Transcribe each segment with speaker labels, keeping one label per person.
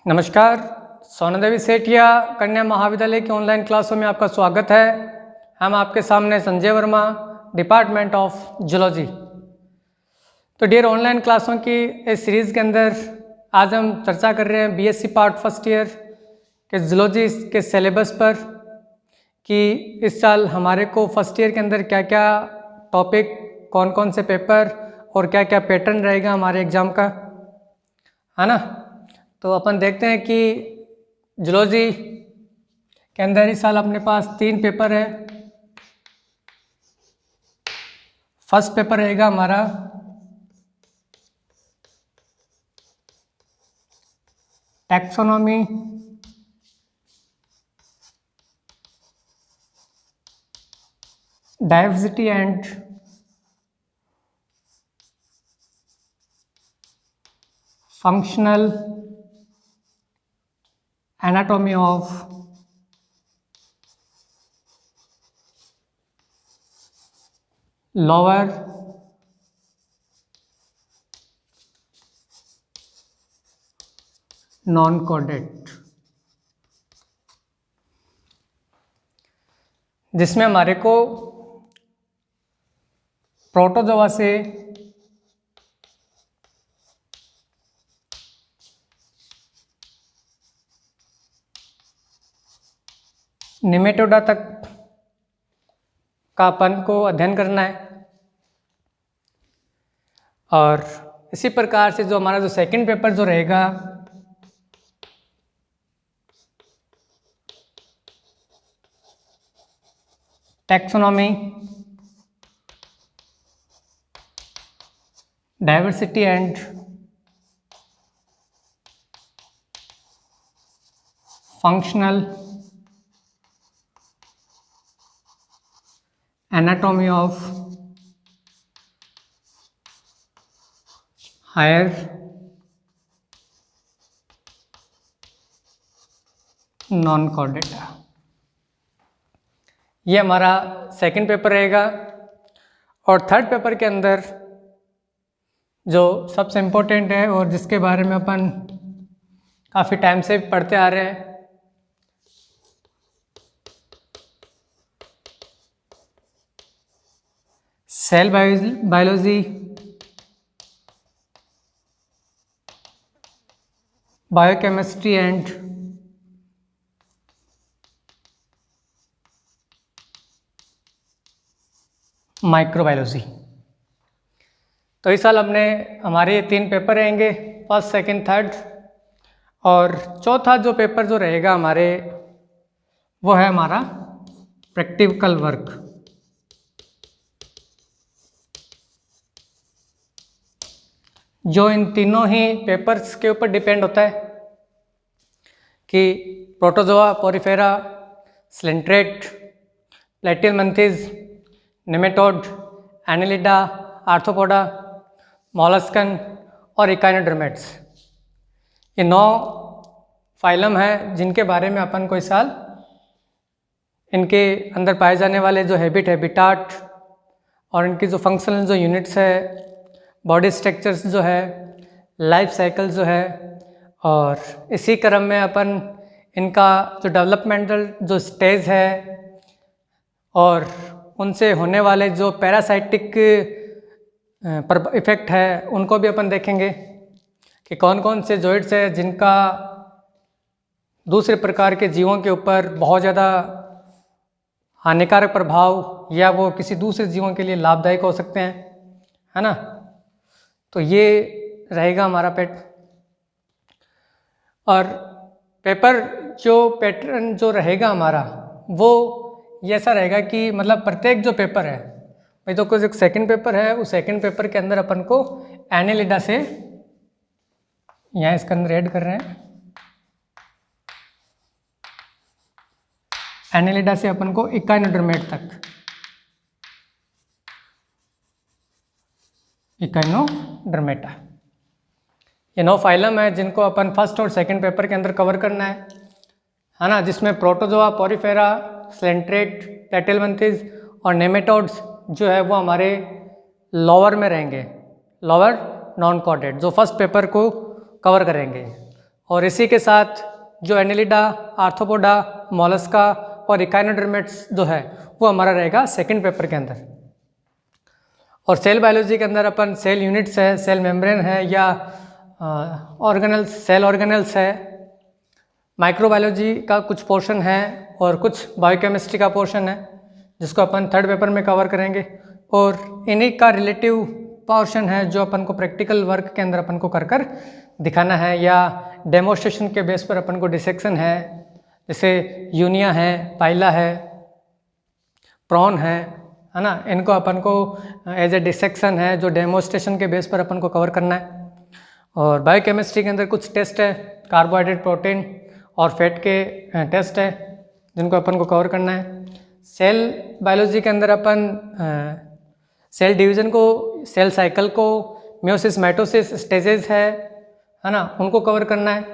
Speaker 1: नमस्कार, सोनादेवी सेठिया कन्या महाविद्यालय की ऑनलाइन क्लासों में आपका स्वागत है। हम आपके सामने Sanjay Verma, department of zoology. तो डियर ऑनलाइन क्लासों की इस सीरीज़ के अंदर आज हम चर्चा कर रहे हैं बीएससी पार्ट फर्स्ट ईयर के जूलॉजी के सिलेबस पर कि इस साल हमारे को फर्स्ट ईयर के अंदर क्या क्या टॉपिक, कौन कौन से पेपर और क्या क्या पैटर्न रहेगा हमारे एग्ज़ाम का, है ना। तो अपन देखते हैं कि जूलॉजी के अंदर इस साल अपने पास 3 पेपर है। फर्स्ट पेपर रहेगा हमारा taxonomy, diversity and functional anatomy of lower non-chordate, जिसमें हमारे को प्रोटोजोआ से निमेटोडा तक का अपन को अध्ययन करना है। और इसी प्रकार से जो हमारा सेकंड पेपर जो रहेगा taxonomy, diversity and functional anatomy of higher non-chordata, ये हमारा सेकंड पेपर रहेगा। और थर्ड पेपर के अंदर जो सबसे इम्पोर्टेंट है और जिसके बारे में अपन काफ़ी टाइम से पढ़ते आ रहे हैं, cell biology, biochemistry and microbiology. तो इस साल हमारे ये 3 पेपर रहेंगे, फर्स्ट, सेकंड, थर्ड। और चौथा जो पेपर जो रहेगा हमारे, वो है हमारा प्रैक्टिकल वर्क। जो इन तीनों ही पेपर्स के ऊपर डिपेंड होता है कि protozoa, porifera, coelenterate, platyhelminthes, nematoda, annelida, arthropoda, molluscan और इकाइनोडर्मेट्स, ये 9 फाइलम हैं जिनके बारे में अपन को इस साल इनके अंदर पाए जाने वाले जो हैबिटाट और इनकी जो फंक्शनल जो यूनिट्स है, बॉडी स्ट्रक्चर्स जो है, लाइफ साइकिल जो है, और इसी क्रम में अपन इनका जो डेवलपमेंटल जो स्टेज है और उनसे होने वाले जो पैरासाइटिक इफेक्ट है उनको भी अपन देखेंगे कि कौन कौन से जॉइंट्स है जिनका दूसरे प्रकार के जीवों के ऊपर बहुत ज़्यादा हानिकारक प्रभाव या वो किसी दूसरे जीवों के लिए लाभदायक हो सकते हैं, है ना। तो ये रहेगा हमारा और पेपर जो पैटर्न जो रहेगा हमारा वो ये ऐसा रहेगा कि मतलब प्रत्येक जो पेपर है भाई, तो कुछ एक सेकंड पेपर है, उस सेकंड पेपर के अंदर अपन को एनेलिडा से, यहाँ इसके अंदर ऐड कर रहे हैं, एनेलिडा से अपन को इकाइनोडर्मेट तक, इकाइनोडर्मेटा, ये 9 फाइलम है जिनको अपन फर्स्ट और सेकंड पेपर के अंदर कवर करना है ना। जिसमें प्रोटोजोआ, पोरिफेरा, स्लेंट्रेट, प्लेटियलमंथिस और नेमेटोड्स जो है वो हमारे लोअर में रहेंगे, लोअर नॉन कॉर्डेट, जो फर्स्ट पेपर को कवर करेंगे। और इसी के साथ जो एनेलिडा, आर्थ्रोपोडा, मोलस्का और इकाइनोडर्मेट्स जो है वो हमारा रहेगा सेकंड पेपर के अंदर। और सेल बायोलॉजी के अंदर अपन सेल यूनिट्स है, सेल मेम्ब्रेन है या ऑर्गेनल्स, सेल ऑर्गेनल्स है, माइक्रोबायोलॉजी का कुछ पोर्शन है और कुछ बायोकेमिस्ट्री का पोर्शन है जिसको अपन थर्ड पेपर में कवर करेंगे। और इन्हीं का रिलेटिव पोर्शन है जो अपन को प्रैक्टिकल वर्क के अंदर अपन को कर दिखाना है या डेमोस्ट्रेशन के बेस पर अपन को डिसेक्शन है, जैसे यूनिया है, पाइला है, प्रॉन है ना, इनको अपन को एज ए डिसेक्शन है जो डेमोस्ट्रेशन के बेस पर अपन को कवर करना है। और बायोकेमिस्ट्री के अंदर कुछ टेस्ट है, कार्बोहाइड्रेट, प्रोटीन और फैट के टेस्ट है जिनको अपन को कवर करना है। सेल बायोलॉजी के अंदर अपन सेल डिवीज़न को, सेल साइकिल को, मियोसिस, माइटोसिस स्टेजेस है ना, उनको कवर करना है।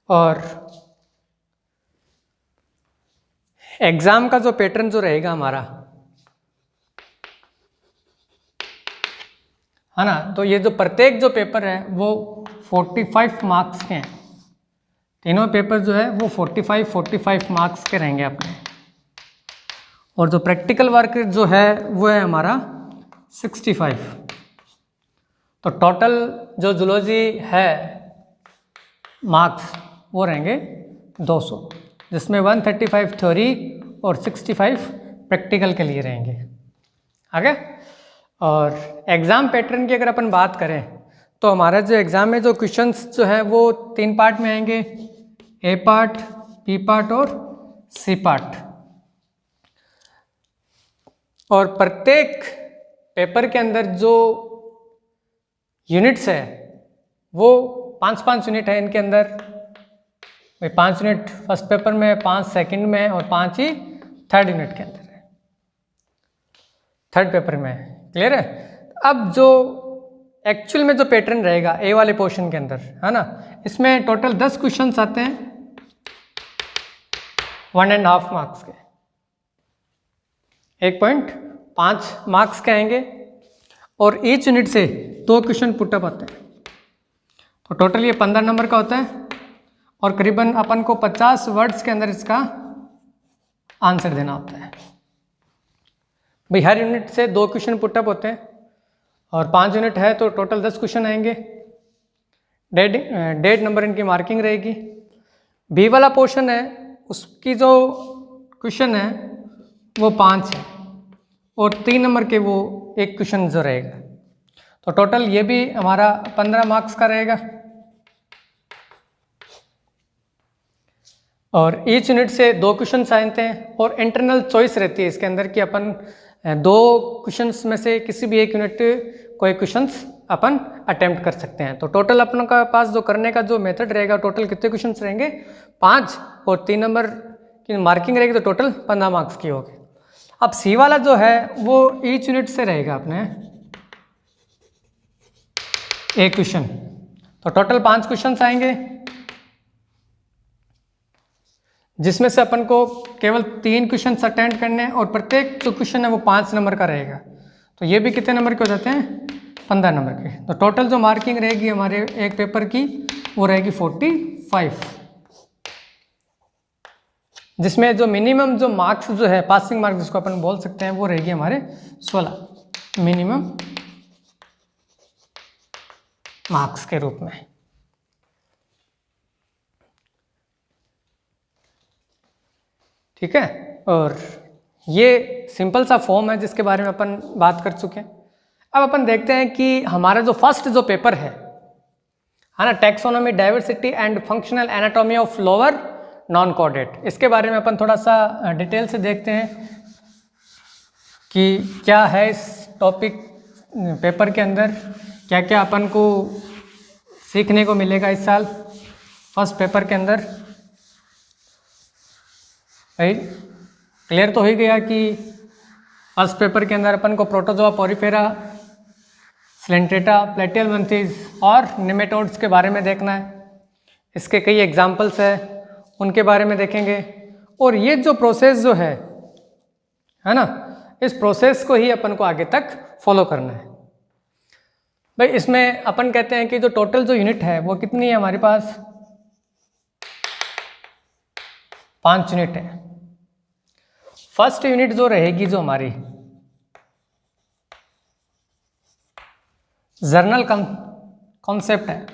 Speaker 1: और एग्ज़ाम का जो पैटर्न जो रहेगा हमारा है ना, तो ये जो प्रत्येक जो पेपर है वो 45 मार्क्स के हैं। तीनों पेपर जो है वो 45 मार्क्स के रहेंगे अपने। और जो प्रैक्टिकल वर्क जो है वो है हमारा 65। तो टोटल जो जूलॉजी है मार्क्स वो रहेंगे 200, जिसमें 135 थ्योरी और 65 प्रैक्टिकल के लिए रहेंगे। आगे और एग्ज़ाम पैटर्न की अगर अपन बात करें तो हमारा जो एग्ज़ाम में जो क्वेश्चंस जो है वो 3 पार्ट में आएंगे, ए पार्ट, बी पार्ट और सी पार्ट। और प्रत्येक पेपर के अंदर जो यूनिट्स है वो 5-5 यूनिट है इनके अंदर। 5 यूनिट फर्स्ट पेपर में, 5 सेकंड में और 5 ही थर्ड यूनिट के अंदर है, थर्ड पेपर में। क्लियर है? अब जो एक्चुअल में जो पैटर्न रहेगा ए वाले पोर्शन के अंदर है ना, इसमें टोटल 10 क्वेश्चंस आते हैं 1.5 मार्क्स के, 1.5 मार्क्स के आएंगे। और ईच यूनिट से 2 क्वेश्चन पुटअप आते हैं, तो टोटल ये 15 नंबर का होता है। और करीबन अपन को 50 वर्ड्स के अंदर इसका आंसर देना होता है। भाई हर यूनिट से 2 क्वेश्चन पुटअप होते हैं और 5 यूनिट है तो टोटल 10 क्वेश्चन आएंगे। डेढ़ नंबर इनकी मार्किंग रहेगी। बी वाला पोर्शन है उसकी जो क्वेश्चन है वो 5 है और 3 नंबर के वो 1 क्वेश्चन जो रहेगा, तो टोटल ये भी हमारा 15 मार्क्स का रहेगा। और ईच यूनिट से 2 क्वेश्चन आते हैं और इंटरनल चॉइस रहती है इसके अंदर कि अपन 2 क्वेश्चंस में से किसी भी एक यूनिट कोई क्वेश्चंस अपन अटेम्प्ट कर सकते हैं। तो टोटल अपन का पास जो करने का जो मेथड रहेगा, टोटल कितने क्वेश्चंस रहेंगे 5 और 3 नंबर की मार्किंग रहेगी, तो टोटल 15 मार्क्स की होगी। अब सी वाला जो है वो ईच यूनिट से रहेगा अपने एक क्वेश्चन, तो टोटल 5 क्वेश्चंस आएंगे जिसमें से अपन को केवल 3 क्वेश्चन अटेम्प्ट करने हैं और प्रत्येक जो क्वेश्चन है वो 5 नंबर का रहेगा। तो ये भी कितने नंबर के हो जाते हैं 15 नंबर के। तो टोटल जो मार्किंग रहेगी हमारे एक पेपर की वो रहेगी 45, जिसमें जो मिनिमम जो मार्क्स जो है पासिंग मार्क्स जिसको अपन बोल सकते हैं वो रहेगी हमारे 16 मिनिमम मार्क्स के रूप में। ठीक है, और ये सिंपल सा फॉर्म है जिसके बारे में अपन बात कर चुके हैं। अब अपन देखते हैं कि हमारा जो फर्स्ट जो पेपर है ना, taxonomy, diversity and functional anatomy of lower non chordate, इसके बारे में अपन थोड़ा सा डिटेल से देखते हैं कि क्या है इस टॉपिक पेपर के अंदर, क्या क्या अपन को सीखने को मिलेगा इस साल फर्स्ट पेपर के अंदर। भाई क्लियर तो हो ही गया कि फर्स्ट पेपर के अंदर अपन को प्रोटोजोआ, पोरिफेरा, स्लेंट्रेटा, प्लेटियलमंथीज और निमेटोड्स के बारे में देखना है। इसके कई एग्जाम्पल्स है उनके बारे में देखेंगे। और ये जो प्रोसेस जो है ना, इस प्रोसेस को ही अपन को आगे तक फॉलो करना है। भाई इसमें अपन कहते हैं कि जो टोटल जो यूनिट है वो कितनी है हमारे पास, 5 यूनिट है। फर्स्ट यूनिट जो रहेगी जो हमारी जर्नल कॉन्सेप्ट है,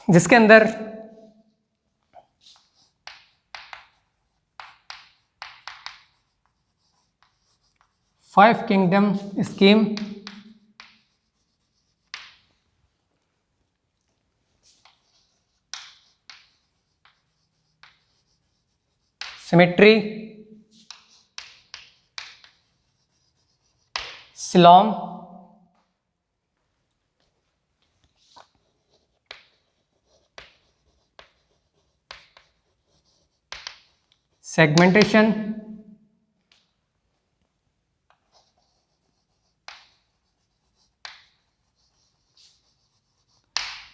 Speaker 1: जिसके अंदर five kingdom scheme, symmetry, coelom, segmentation,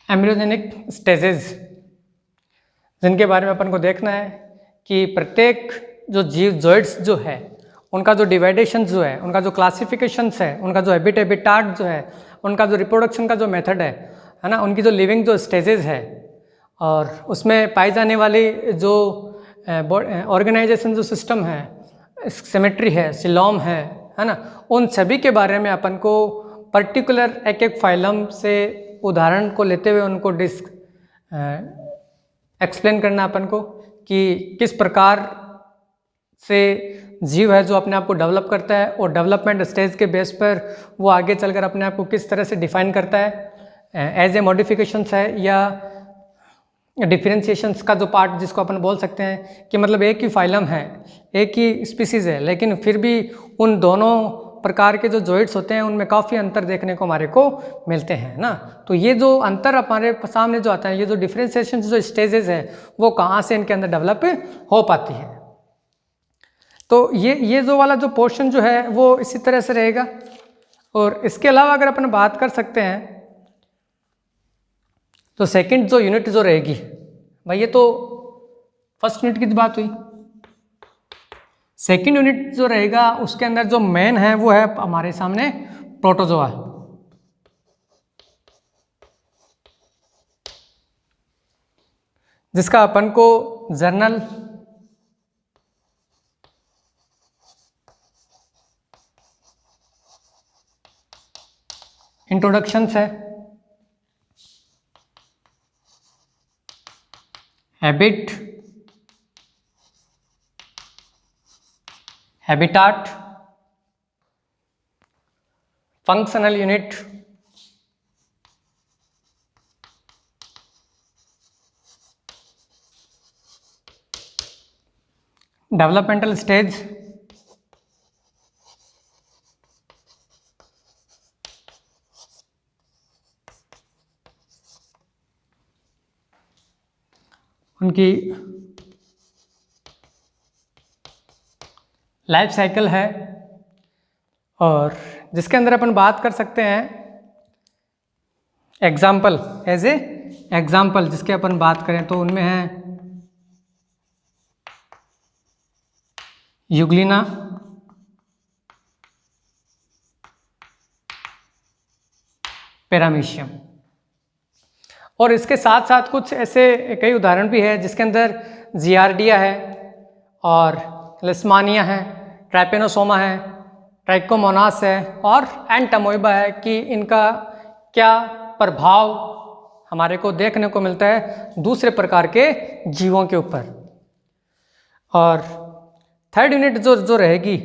Speaker 1: embryogenic stages, जिनके बारे में अपन को देखना है कि प्रत्येक जो जीव जोइड्स जो है उनका जो डिवाइडेशन जो है, उनका जो क्लासिफिकेशंस है, उनका जो हैबिटाट जो है, उनका जो रिप्रोडक्शन का जो मेथड है ना, उनकी जो लिविंग जो स्टेजेस है, और उसमें पाई जाने वाली जो ऑर्गेनाइजेशन जो सिस्टम है, सिमेट्री है, सिलोम है ना, उन सभी के बारे में अपन को पर्टिकुलर एक एक फाइलम से उदाहरण को लेते हुए उनको एक्सप्लेन करना अपन को कि किस प्रकार से जीव है जो अपने आप को डेवलप करता है, और डेवलपमेंट स्टेज के बेस पर वो आगे चलकर अपने आप को किस तरह से डिफाइन करता है एज ए मॉडिफिकेशंस है या डिफरेंशिएशंस का जो पार्ट जिसको अपन बोल सकते हैं कि मतलब एक ही फाइलम है, एक ही स्पीसीज़ है, लेकिन फिर भी उन दोनों प्रकार के जो जॉइंट्स होते हैं उनमें काफ़ी अंतर देखने को हमारे को मिलते हैं ना। तो ये जो अंतर हमारे सामने जो आता है, ये जो डिफरेंशिएशन जो स्टेजेस है वो कहाँ से इनके अंदर डेवलप हो पाती है। तो ये जो वाला जो पोर्शन जो है वो इसी तरह से रहेगा। और इसके अलावा अगर अपन बात कर सकते हैं तो सेकंड जो यूनिट जो रहेगी भाई, ये तो फर्स्ट यूनिट की बात हुई। सेकंड यूनिट जो रहेगा उसके अंदर जो मेन है वो है हमारे सामने प्रोटोजोआ, जिसका अपन को जर्नल इंट्रोडक्शंस है, habit, habitat, functional unit, developmental stage, उनकी लाइफ साइकिल है, और जिसके अंदर अपन बात कर सकते हैं एग्जाम्पल, एज ए एग्जाम्पल जिसके अपन बात करें तो उनमें है यूग्लिना, पैरामीशियम, और इसके साथ साथ कुछ ऐसे कई उदाहरण भी है जिसके अंदर जियार्डिया है और लिस्मानिया है, ट्राइपेनोसोमा है, ट्राइकोमोनास है और एंटामोइबा है कि इनका क्या प्रभाव हमारे को देखने को मिलता है दूसरे प्रकार के जीवों के ऊपर। और थर्ड यूनिट जो रहेगी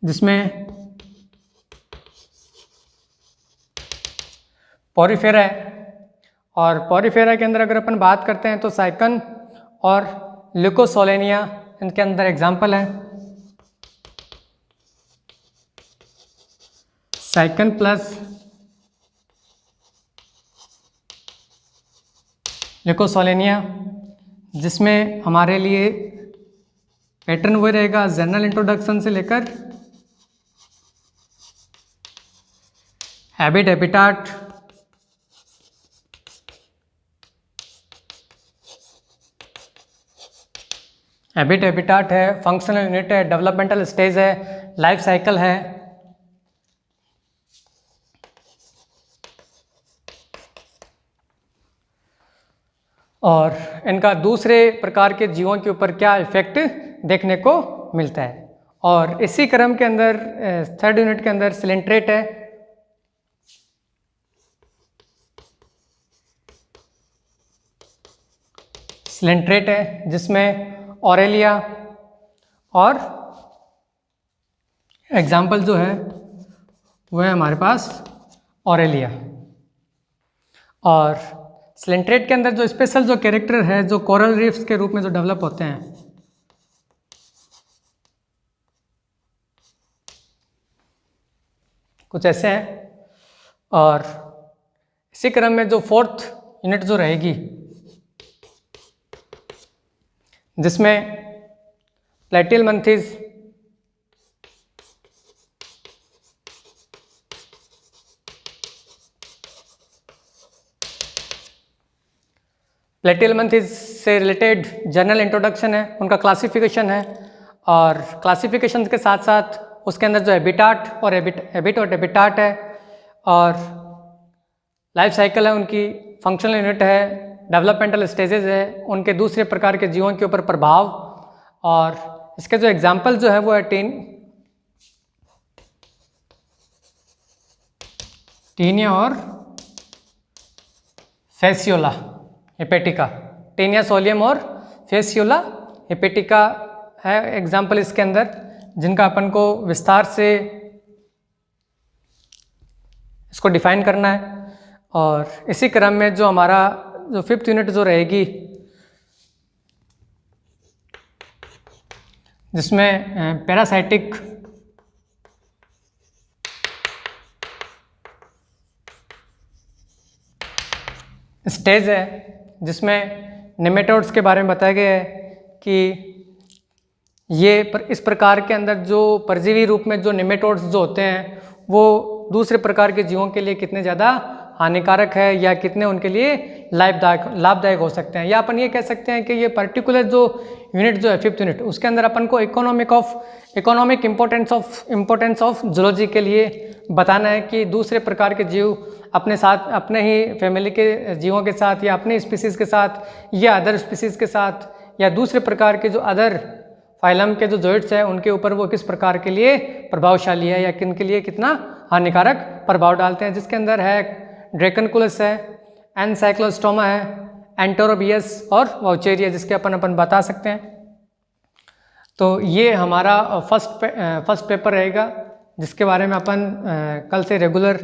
Speaker 1: जिसमें पॉरीफेरा है, और पॉरीफेरा के अंदर अगर अपन बात करते हैं तो साइकन और ल्यूकोसोलेनिया इनके अंदर एग्जाम्पल है। साइकन प्लस ल्यूकोसोलेनिया, जिसमें हमारे लिए पैटर्न वही रहेगा जनरल इंट्रोडक्शन से लेकर हैबिट, हैबिटाट, हैबिट हैबिटाट है, फंक्शनल यूनिट है, डेवलपमेंटल स्टेज है, लाइफ साइकिल है। और इनका दूसरे प्रकार के जीवों के ऊपर क्या इफेक्ट देखने को मिलता है। और इसी क्रम के अंदर थर्ड यूनिट के अंदर सिलेंट्रेट है, सिलेंट्रेट है जिसमें ऑरेलिया और एग्जाम्पल जो है वो है हमारे पास ऑरेलिया। और सिलेंट्रेट के अंदर जो स्पेशल जो कैरेक्टर है जो कोरल रीफ्स के रूप में जो डेवलप होते हैं, कुछ ऐसे हैं। और इसी क्रम में जो फोर्थ यूनिट जो रहेगी जिसमें प्लेटिलमंथीज, प्लेटिलमंथीज से रिलेटेड जनरल इंट्रोडक्शन है, उनका क्लासिफिकेशन है। और क्लासिफिकेशन के साथ साथ उसके अंदर जो हैबिटाट और हैबिटाट है और लाइफ साइकिल है, उनकी फंक्शनल यूनिट है, डेवलपमेंटल स्टेजेस है, उनके दूसरे प्रकार के जीवों के ऊपर प्रभाव। और इसके जो एग्जाम्पल जो है वो है टीनिया और फेसियोला हेपेटिका, टीनिया सोलियम और फेसियोला हेपेटिका है एग्जाम्पल इसके अंदर, जिनका अपन को विस्तार से इसको डिफाइन करना है। और इसी क्रम में जो हमारा जो फिफ्थ यूनिट जो रहेगी जिसमें पैरासाइटिक स्टेज है, जिसमें नेमेटोड्स के बारे में बताया गया है कि ये इस प्रकार के अंदर जो परजीवी रूप में जो नेमेटोड्स जो होते हैं वो दूसरे प्रकार के जीवों के लिए कितने ज़्यादा हानिकारक है या कितने उनके लिए लाभदायक हो सकते हैं। या अपन ये कह सकते हैं कि ये पर्टिकुलर जो यूनिट जो है फिफ्थ यूनिट, उसके अंदर अपन को इकोनॉमिक इम्पोर्टेंस ऑफ जूलॉजी के लिए बताना है कि दूसरे प्रकार के जीव अपने साथ, अपने ही फैमिली के जीवों के साथ या अपने स्पीसीज़ के साथ या अदर स्पीसीज़ के साथ या दूसरे प्रकार के जो अदर फाइलम के जो जोइट्स हैं उनके ऊपर वो किस प्रकार के लिए प्रभावशाली है या किन के लिए कितना हानिकारक प्रभाव डालते हैं। जिसके अंदर है ड्रैकनकुलस है, एनसाइक्लोस्टोमा है, एंटोरोबियस और वाउचेरिया, जिसके अपन बता सकते हैं। तो ये हमारा फर्स्ट पेपर रहेगा जिसके बारे में अपन कल से रेगुलर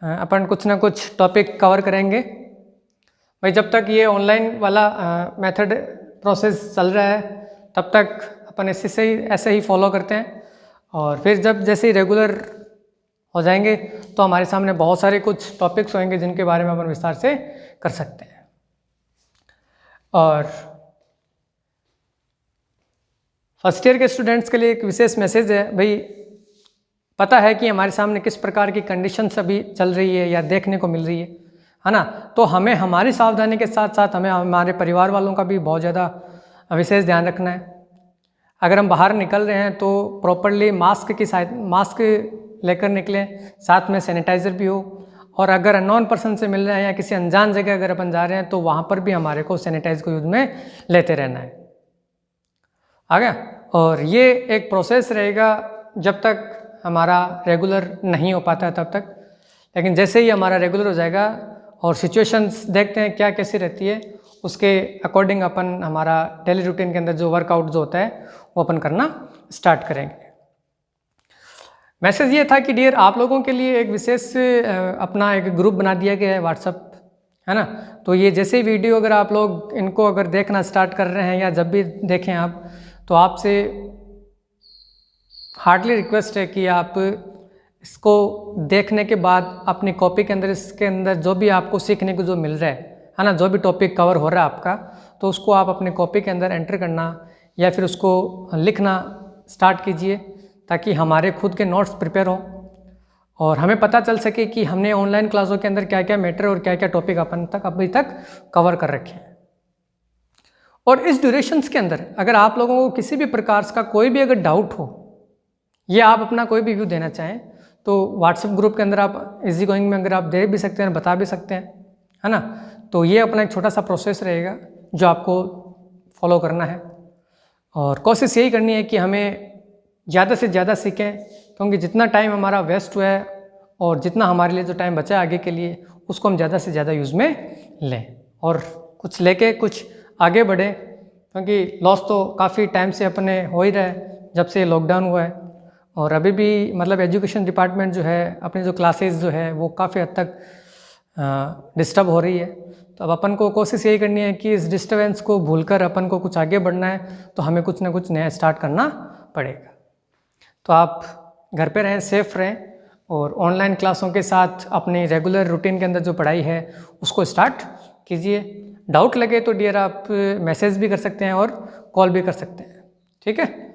Speaker 1: अपन कुछ ना कुछ टॉपिक कवर करेंगे। भाई जब तक ये ऑनलाइन वाला मेथड प्रोसेस चल रहा है तब तक अपन ऐसे ही फॉलो करते हैं। और फिर जब जैसे ही रेगुलर हो जाएंगे तो हमारे सामने बहुत सारे कुछ टॉपिक्स होंगे जिनके बारे में अपन विस्तार से कर सकते हैं। और फर्स्ट ईयर के स्टूडेंट्स के लिए एक विशेष मैसेज है, भाई पता है कि हमारे सामने किस प्रकार की कंडीशंस अभी चल रही है या देखने को मिल रही है ना। तो हमें हमारी सावधानी के साथ साथ हमें हमारे परिवार वालों का भी बहुत ज़्यादा विशेष ध्यान रखना है। अगर हम बाहर निकल रहे हैं तो प्रॉपरली मास्क लेकर निकलें, साथ में सैनिटाइज़र भी हो। और अगर अननोन पर्सन से मिल रहे हैं या किसी अनजान जगह अगर अपन जा रहे हैं तो वहाँ पर भी हमारे को सैनिटाइज को यूज में लेते रहना है। आ गया। और ये एक प्रोसेस रहेगा जब तक हमारा रेगुलर नहीं हो पाता है तब तक, लेकिन जैसे ही हमारा रेगुलर हो जाएगा और सिचुएशंस देखते हैं क्या कैसी रहती है, उसके अकॉर्डिंग अपन हमारा डेली रूटीन के अंदर जो वर्कआउट जो होता है वो अपन करना स्टार्ट करेंगे। मैसेज ये था कि डियर आप लोगों के लिए एक विशेष अपना एक ग्रुप बना दिया गया है व्हाट्सअप, है ना। तो ये जैसे ही वीडियो अगर आप लोग इनको अगर देखना स्टार्ट कर रहे हैं या जब भी देखें आप, तो आपसे हार्डली रिक्वेस्ट है कि आप इसको देखने के बाद अपनी कॉपी के अंदर इसके अंदर जो भी आपको सीखने को जो मिल रहा है ना, जो भी टॉपिक कवर हो रहा है आपका, तो उसको आप अपने कॉपी के अंदर एंटर करना या फिर उसको लिखना स्टार्ट कीजिए ताकि हमारे खुद के नोट्स प्रिपेयर हों और हमें पता चल सके कि हमने ऑनलाइन क्लासों के अंदर क्या क्या मैटर और क्या क्या टॉपिक अपन तक अभी तक कवर कर रखे हैं। और इस ड्यूरेशंस के अंदर अगर आप लोगों को किसी भी प्रकार का कोई भी अगर डाउट हो या आप अपना कोई भी व्यू देना चाहें तो व्हाट्सएप ग्रुप के अंदर आप इजी गोइंग में अगर आप दे भी सकते हैं, बता भी सकते हैं, है ना। तो ये अपना एक छोटा सा प्रोसेस रहेगा जो आपको फॉलो करना है और कोशिश यही करनी है कि हमें ज़्यादा से ज़्यादा सीखें, क्योंकि जितना टाइम हमारा वेस्ट हुआ है और जितना हमारे लिए जो टाइम बचा है आगे के लिए उसको हम ज़्यादा से ज़्यादा यूज़ में लें और कुछ लेके कुछ आगे बढ़े, क्योंकि लॉस तो काफ़ी टाइम से अपने हो ही रहा है जब से लॉकडाउन हुआ है। और अभी भी मतलब एजुकेशन डिपार्टमेंट जो है अपनी जो क्लासेस जो है वो काफ़ी हद तक डिस्टर्ब हो रही है। तो अब अपन को कोशिश यही करनी है कि इस डिस्टर्बेंस को भूलकर अपन को कुछ आगे बढ़ना है, तो हमें कुछ ना कुछ नया स्टार्ट करना पड़ेगा। तो आप घर पे रहें, सेफ रहें और ऑनलाइन क्लासों के साथ अपनी रेगुलर रूटीन के अंदर जो पढ़ाई है उसको स्टार्ट कीजिए। डाउट लगे तो डियर आप मैसेज भी कर सकते हैं और कॉल भी कर सकते हैं, ठीक है।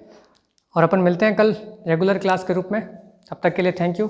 Speaker 1: और अपन मिलते हैं कल रेगुलर क्लास के रूप में। तब तक के लिए थैंक यू।